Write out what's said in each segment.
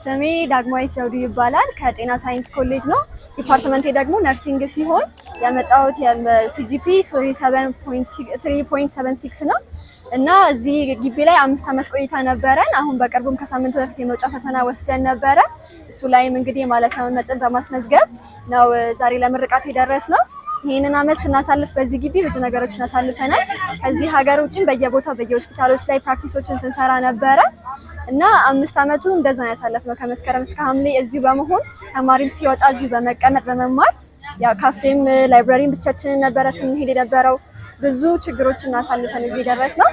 ስሜ ዳግማዊት ዘውዱ ይባላል። ከጤና ሳይንስ ኮሌጅ ነው። ዲፓርትመንቴ ደግሞ ነርሲንግ ሲሆን ያመጣሁት የሲጂፒ 3.76 ነው እና እዚህ ግቢ ላይ 5 አመት ቆይታ ነበረን። አሁን በቅርቡም ከሳምንት በፊት የመውጫ ፈተና ወስደን ነበረ። እሱ ላይም እንግዲህ ማለፊያውን ነጥብ በማስመዝገብ ነው ዛሬ ለምርቃት የደረስነው። ይሄንን አመት ስናሳልፍ በዚህ ግቢ ብዙ ነገሮችን አሳልፈናል። ከዚህ ሀገር ውጭም በየቦታው በየሆስፒታሎች ላይ ፕራክቲሶችን ስንሰራ ነበረ እና 5 አመቱ እንደዛ ያሳለፍነው ከመስከረም እስከ ሐምሌ እዚሁ በመሆን ተማሪም ሲወጣ እዚሁ በመቀመጥ በመማር ያው ካፌም ላይብራሪም ብቻችንን ነበረ ስንሄድ የነበረው። ብዙ ችግሮችን አሳልፈን እዚህ ደረስነው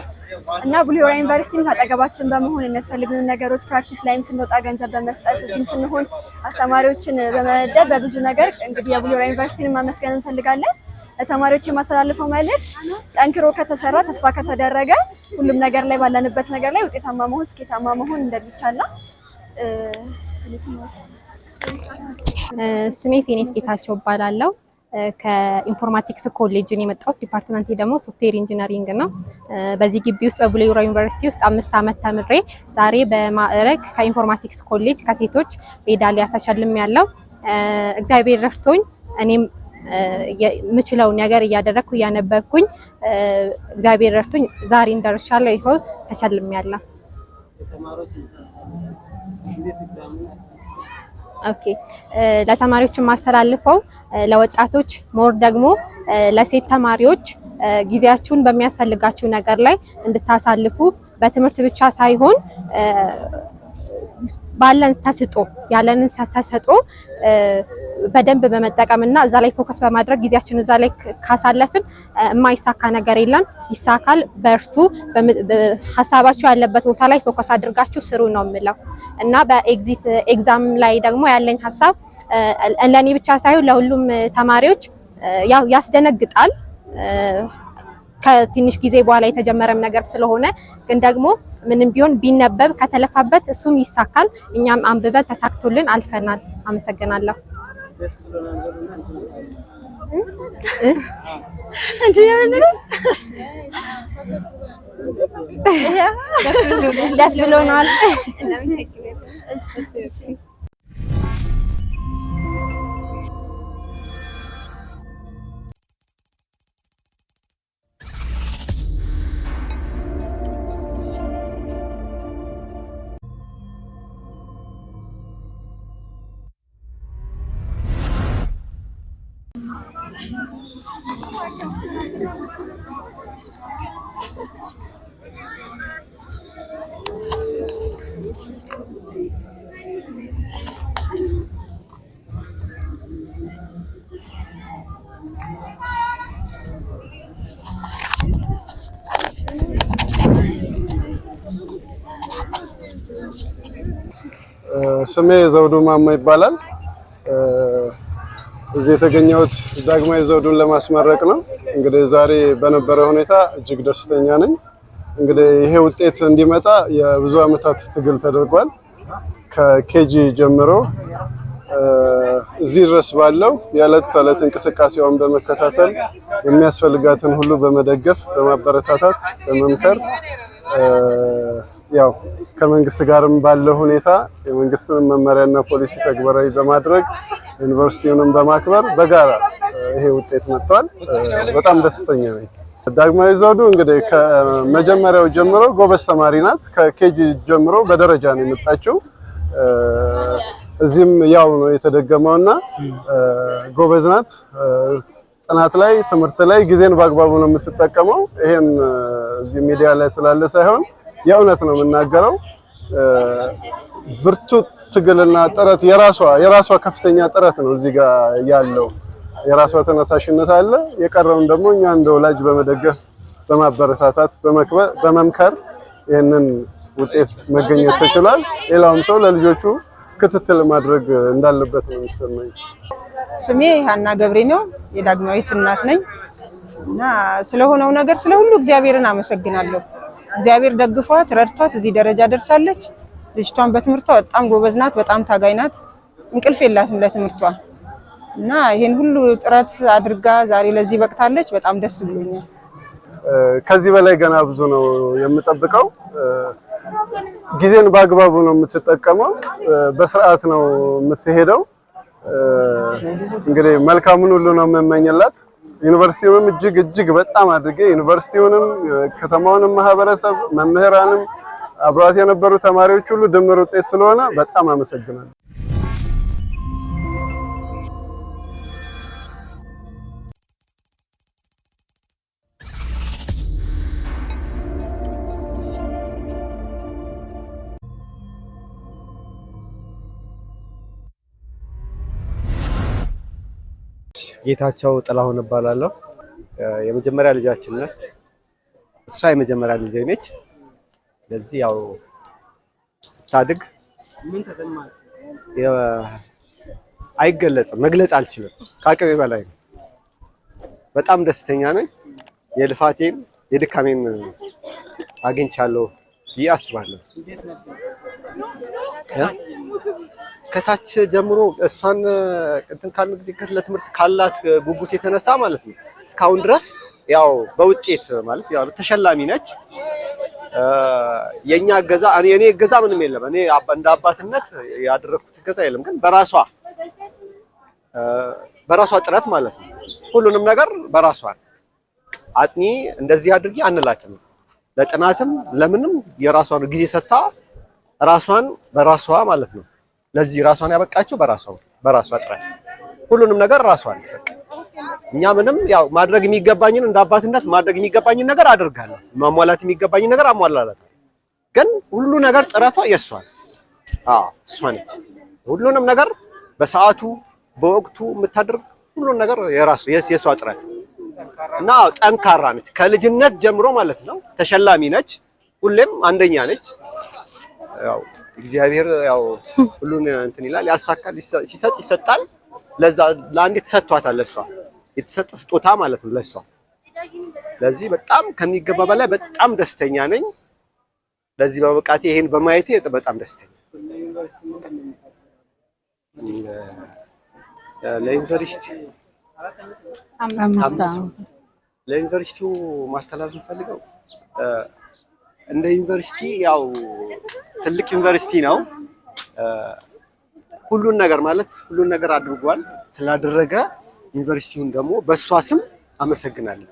እና ቡሌ ሆራ ዩኒቨርሲቲም ታጠገባችን በመሆን የሚያስፈልጉን ነገሮች ፕራክቲስ ላይም ስንወጣ ገንዘብ በመስጠት እዚህም ስንሆን አስተማሪዎችን በመደብ በብዙ ነገር እንግዲህ የቡሌ ሆራ ዩኒቨርሲቲን ማመስገን እንፈልጋለን። ለተማሪዎች የማስተላልፈው መልእክት ጠንክሮ ከተሰራ ተስፋ ከተደረገ ሁሉም ነገር ላይ ባለንበት ነገር ላይ ውጤታማ መሆን ስኬታማ መሆን እንደሚቻል ነው። ስሜ ፌኔት ጌታቸው እባላለሁ። ከኢንፎርማቲክስ ኮሌጅ ነው የመጣሁት። ዲፓርትመንቴ ደግሞ ሶፍትዌር ኢንጂነሪንግ ነው። በዚህ ግቢ ውስጥ በቡሌ ሆራ ዩኒቨርሲቲ ውስጥ 5 አመት ተምሬ ዛሬ በማዕረግ ከኢንፎርማቲክስ ኮሌጅ ከሴቶች ሜዳሊያ ተሸልሜያለሁ። እግዚአብሔር ረድቶኝ እኔም የምችለው ነገር እያደረኩ እያነበብኩኝ እግዚአብሔር ረድቶኝ ዛሬ እንደርሻለሁ። ይሄው ተሸልሜያለሁ። ኦኬ ለተማሪዎች ማስተላልፈው ለወጣቶች ሞር ደግሞ ለሴት ተማሪዎች ጊዜያችሁን በሚያስፈልጋችሁ ነገር ላይ እንድታሳልፉ በትምህርት ብቻ ሳይሆን ባለን ተሰጦ ያለንን ተሰጦ በደንብ በመጠቀምና እዛ ላይ ፎከስ በማድረግ ጊዜያችንን እዛ ላይ ካሳለፍን የማይሳካ ነገር የለም። ይሳካል። በርቱ። ሐሳባችሁ ያለበት ቦታ ላይ ፎከስ አድርጋችሁ ስሩ ነው የምለው እና በኤግዚት ኤግዛም ላይ ደግሞ ያለኝ ሐሳብ ለኔ ብቻ ሳይሆን ለሁሉም ተማሪዎች ያው ያስደነግጣል። ከትንሽ ጊዜ በኋላ የተጀመረም ነገር ስለሆነ ግን ደግሞ ምንም ቢሆን ቢነበብ ከተለፋበት እሱም ይሳካል። እኛም አንብበን ተሳክቶልን አልፈናል። አመሰግናለሁ። ደስ ብሎናል። ስሜ ዘውዱ ማማ ይባላል። እዚህ የተገኘሁት ዳግማዊ ዘውዱን ለማስመረቅ ነው። እንግዲህ ዛሬ በነበረ ሁኔታ እጅግ ደስተኛ ነኝ። እንግዲህ ይሄ ውጤት እንዲመጣ የብዙ አመታት ትግል ተደርጓል። ከኬጂ ጀምሮ እዚህ ድረስ ባለው የዕለት ተዕለት እንቅስቃሴዋን በመከታተል የሚያስፈልጋትን ሁሉ በመደገፍ በማበረታታት በመምከር ያው ከመንግስት ጋርም ባለው ሁኔታ የመንግስትን መመሪያና ፖሊሲ ተግባራዊ በማድረግ ዩኒቨርሲቲውንም በማክበር በጋራ ይሄ ውጤት መጥቷል። በጣም ደስተኛ ነኝ። ዳግማዊ ዘውዱ እንግዲህ ከመጀመሪያው ጀምሮ ጎበዝ ተማሪ ናት። ከኬጂ ጀምሮ በደረጃ ነው የመጣችው። እዚህም ያው ነው የተደገመውና ጎበዝ ናት። ጥናት ላይ ትምህርት ላይ ጊዜን በአግባቡ ነው የምትጠቀመው። ይሄን እዚህ ሚዲያ ላይ ስላለ ሳይሆን የእውነት ነው የምናገረው። ብርቱ ትግልና ጥረት የራሷ ከፍተኛ ጥረት ነው እዚህ ጋር ያለው። የራሷ ተነሳሽነት አለ። የቀረውን ደግሞ እኛ እንደ ወላጅ በመደገፍ በማበረታታት በመምከር ይሄንን ውጤት መገኘት ተችሏል። ሌላውም ሰው ለልጆቹ ክትትል ማድረግ እንዳለበት ነው የሚሰማኝ። ስሜ ሀና ገብሬ ነው። የዳግማዊት እናት ነኝ እና ስለሆነው ነገር ስለሁሉ እግዚአብሔርን አመሰግናለሁ። እግዚአብሔር ደግፏት ረድቷት እዚህ ደረጃ ደርሳለች። ልጅቷን በትምህርቷ በጣም ጎበዝ ናት፣ በጣም ታጋይ ናት። እንቅልፍ የላትም ለትምህርቷ እና ይሄን ሁሉ ጥረት አድርጋ ዛሬ ለዚህ በቅታለች። በጣም ደስ ብሎኛል። ከዚህ በላይ ገና ብዙ ነው የምጠብቀው። ጊዜን በአግባቡ ነው የምትጠቀመው፣ በስርዓት ነው የምትሄደው። እንግዲህ መልካሙን ሁሉ ነው የምመኝላት። ዩኒቨርሲቲውንም እጅግ በጣም አድርጌ ዩኒቨርሲቲውንም ከተማውንም ማህበረሰብ መምህራንም አብሯት የነበሩ ተማሪዎች ሁሉ ድምር ውጤት ስለሆነ በጣም አመሰግናለሁ። ጌታቸው ጥላሁን እባላለሁ። የመጀመሪያ ልጃችን ናት። እሷ የመጀመሪያ ልጄ ነች። ለዚህ ያው ስታድግ ምን ተሰማህ? አይገለጽም፣ መግለጽ አልችልም። ከአቅሜ በላይ ነው። በጣም ደስተኛ ነኝ። የልፋቴን የድካሜን አግኝቻለሁ ብዬ አስባለሁ። ከታች ጀምሮ እሷን እንትን ካልን ጊዜ ለትምህርት ካላት ጉጉት የተነሳ ማለት ነው እስካሁን ድረስ ያው በውጤት ማለት ያው ተሸላሚ ነች። የኛ እገዛ እኔ እገዛ ምንም የለም። እኔ እንደ አባትነት ያደረኩት እገዛ የለም። ግን በራሷ ጥረት ማለት ነው ሁሉንም ነገር በራሷ አጥኒ እንደዚህ አድርጊ አንላትም። ለጥናትም ለምንም የራሷን ጊዜ ሰጥታ ራሷን በራሷ ማለት ነው ለዚህ ራሷን ያበቃችው በራሷ ጥረት ሁሉንም ነገር ራሷን። እኛ ምንም ያው ማድረግ የሚገባኝን እንደ አባትነት ማድረግ የሚገባኝን ነገር አድርጋለሁ። ማሟላት የሚገባኝን ነገር አሟላላታለሁ። ግን ሁሉ ነገር ጥረቷ የሷ ነው። እሷ ነች ሁሉንም ነገር በሰዓቱ በወቅቱ የምታደርግ ሁሉን ነገር የሷ ጥረት እና ጠንካራ ነች። ከልጅነት ጀምሮ ማለት ነው ተሸላሚ ነች። ሁሌም አንደኛ ነች። ያው እግዚአብሔር ያው ሁሉን እንትን ይላል፣ ያሳካል፣ ሲሰጥ ይሰጣል። ለዛ ለአንዴ ተሰጥቷታል። ለሷ የተሰጠ ስጦታ ማለት ነው ለሷ። ለዚህ በጣም ከሚገባ በላይ በጣም ደስተኛ ነኝ። ለዚህ በመብቃቴ ይሄን በማየቴ በጣም ደስተኛ። ለዩኒቨርሲቲው ማስተላለፍ ፈልገው እንደ ዩኒቨርሲቲ ያው ትልቅ ዩኒቨርሲቲ ነው። ሁሉን ነገር አድርጓል። ስላደረገ ዩኒቨርሲቲውን ደግሞ በሷ ስም አመሰግናለሁ።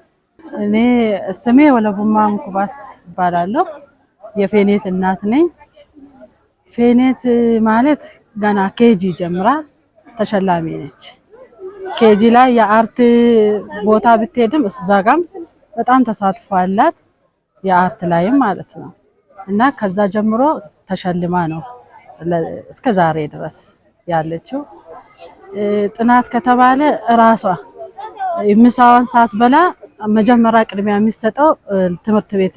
እኔ ስሜ ወለቡማ ሙኩባስ እባላለሁ። የፌኔት እናት ነኝ። ፌኔት ማለት ገና ኬጂ ጀምራ ተሸላሚ ነች። ኬጂ ላይ የአርት ቦታ ብትሄድም እዛ ጋም በጣም ተሳትፎ አላት፣ የአርት ላይም ማለት ነው። እና ከዛ ጀምሮ ተሸልማ ነው እስከ ዛሬ ድረስ ያለችው። ጥናት ከተባለ ራሷ ምሳዋን ሳትበላ መጀመሪያ ቅድሚያ የሚሰጠው ትምህርት ቤት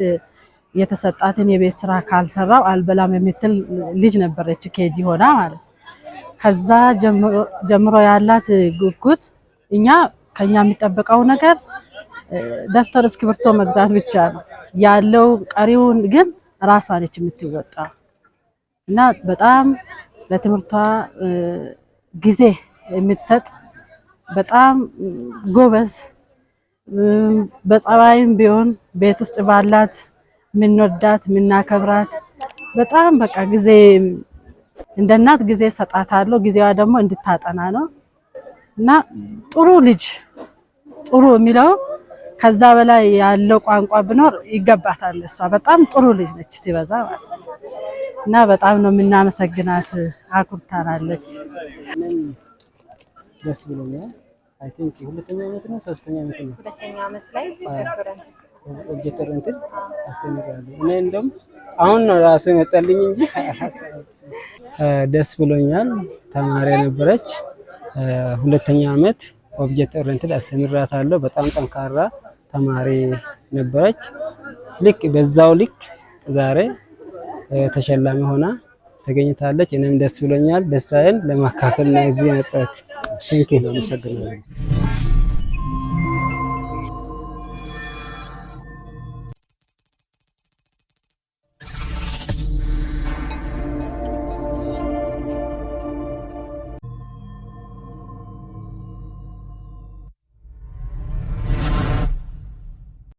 የተሰጣትን የቤት ስራ ካልሰራው አልበላም የምትል ልጅ ነበረች፣ ኬጂ ሆና ማለት። ከዛ ጀምሮ ያላት ጉጉት ከኛ የሚጠበቀው ነገር ደብተር እስክሪብቶ መግዛት ብቻ ነው ያለው። ቀሪውን ግን ራሷ ነች የምትወጣ እና በጣም ለትምህርቷ ጊዜ የምትሰጥ በጣም ጎበዝ፣ በጸባይም ቢሆን ቤት ውስጥ ባላት ምንወዳት ምናከብራት በጣም በቃ ጊዜ እንደ እናት ጊዜ ሰጣታለሁ። ጊዜዋ ደግሞ እንድታጠና ነው እና ጥሩ ልጅ ጥሩ የሚለው ከዛ በላይ ያለው ቋንቋ ቢኖር ይገባታል። እሷ በጣም ጥሩ ልጅ ነች ሲበዛ ማለት እና በጣም ነው የምናመሰግናት። አኩርታናለች። ደስ ብሎኛል። አይ ቲንክ ሁለተኛ ዓመት ነው ሶስተኛ ዓመት ነው። ሁለተኛ ዓመት ላይ ኦብጀክት ኦሪየንትድ አስተምራለሁ። እኔ እንደውም አሁን ነው ራሱ መጣልኝ እንጂ ደስ ብሎኛል። ተማሪ ነበረች። ሁለተኛ ዓመት ኦብጀክት ኦሪየንትድ አስተምራታለሁ። በጣም ጠንካራ ተማሪ ነበረች። ልክ በዛው ልክ ዛሬ ተሸላሚ ሆና ተገኝታለች። እኔም ደስ ብሎኛል። ደስታዬን ለማካፈል ነው እዚህ የመጣሁት። ቴንክ ዩ።